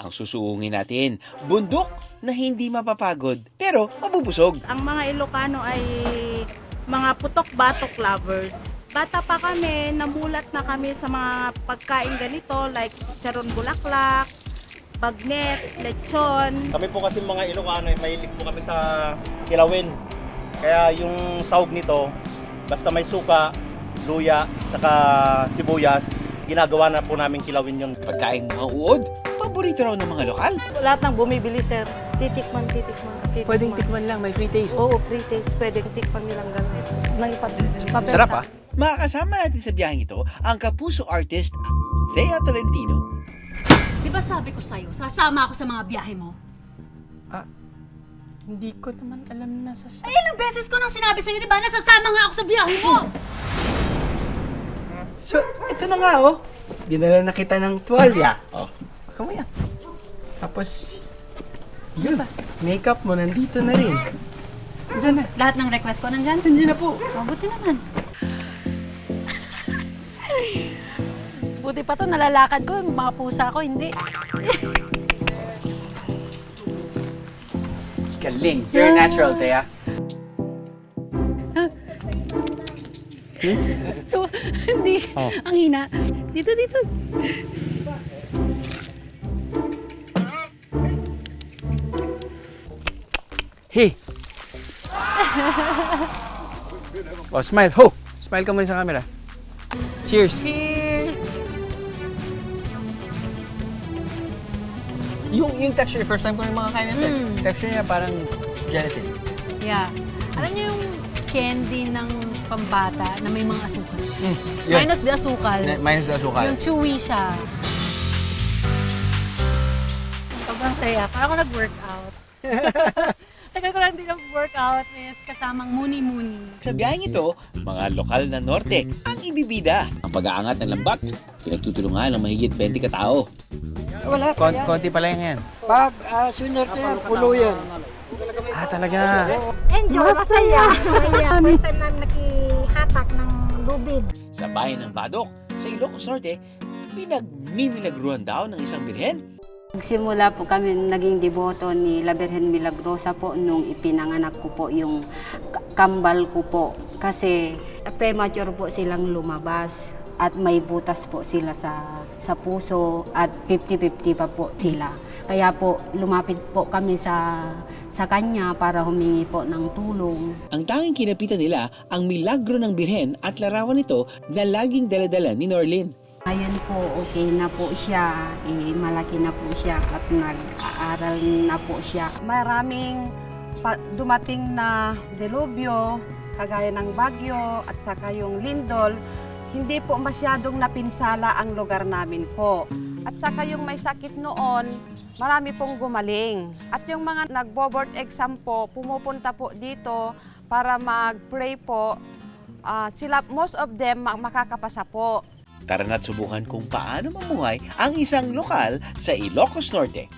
ang susuungin natin. Bundok na hindi mapapagod pero mabubusog. Ang mga Ilocano ay mga putok-batok lovers. Bata pa kami, namulat na kami sa mga pagkain ganito like charon bulaklak, bagnet, lechon. Kami po kasi mga Ilocano, mahilig po kami sa kilawin. Kaya yung sahog nito, basta may suka, luya, saka sibuyas, ginagawa na po namin kilawin yun. Pagkain mga uod, paborito raw ng mga lokal. Lahat ng bumibili, sir. Titikman. Pwedeng tikman lang, may free taste. Oo, free taste. Pwedeng tikman nilang gano'n. Nang ipabenta. Sarap ah. Makakasama natin sa biyaheng ito ang kapuso artist Thea Tolentino. Di ba sabi ko sa'yo, sasama ako sa mga biyahe mo? Hindi ko naman alam na sa... Ay, ilang beses ko nang sinabi sa'yo, di ba? Nasasama nga ako sa biyahe mo! So, ito na nga oh. Dinala na kita ng tuwalya. Oh. Baka mo yan. Tapos, yun ba? Makeup mo nandito na rin. Diyan na. Lahat ng request ko nandyan? Nandiyan na po. Oh, buti naman. Buti pa to, nalalakad ko. Mga pusa ko, hindi. Galing. Very natural, Thea. So, hindi. Ang hina. Dito. Hey! Oh, smile. Ho! Smile ka muna sa camera. Cheers! Cheers! Yung texture, first time ko yung mga kain nito. Texture niya parang gelatin. Yeah. Alam niyo yung candy ng pambata na may mga asukal? Yun. Minus the asukal. Minus the asukal. Yung chewy siya. Sobrang saya. Parang ako nag-workout. Tagal ko lang din nag-workout with kasamang muni-muni. Sa biyaheng ito, mga lokal na norte ang ibibida. Ang pag-aangat ng lambat, pinagtutulungan ng mahigit 20 katao. Wala pa yan. Konti pala yan. Pag sunerte yan, pulo yan. Ah, talaga. Enjoy, masaya. First time namin nakihatak ng lubid. Sa bayan ng Badok, sa Ilocos Norte, pinagmimilagruhan daw ng isang birhen. Nagsimula po kami naging deboto ni La Virgen Milagrosa po nung ipinanganak ko po yung kambal ko po. Kasi premature po silang lumabas at may butas po sila sa puso at 50-50 pa po sila. Kaya po lumapit po kami sa kanya para humingi po ng tulong. Ang tanging kinapitan nila ang milagro ng birhen at larawan nito na laging daladala ni Norlin. Ayan po, okay na po siya. Malaki na po siya at nag-aaral na po siya. Maraming dumating na delubyo, kagaya ng Bagyo at saka yung Lindol. Hindi po masyadong napinsala ang lugar namin po. At saka yung may sakit noon, marami pong gumaling. At yung mga nagbo-board exam po, pumupunta po dito para mag-pray po. Sila, most of them, makakapasa po. Tara na't subukan kung paano mamuhay ang isang lokal sa Ilocos Norte.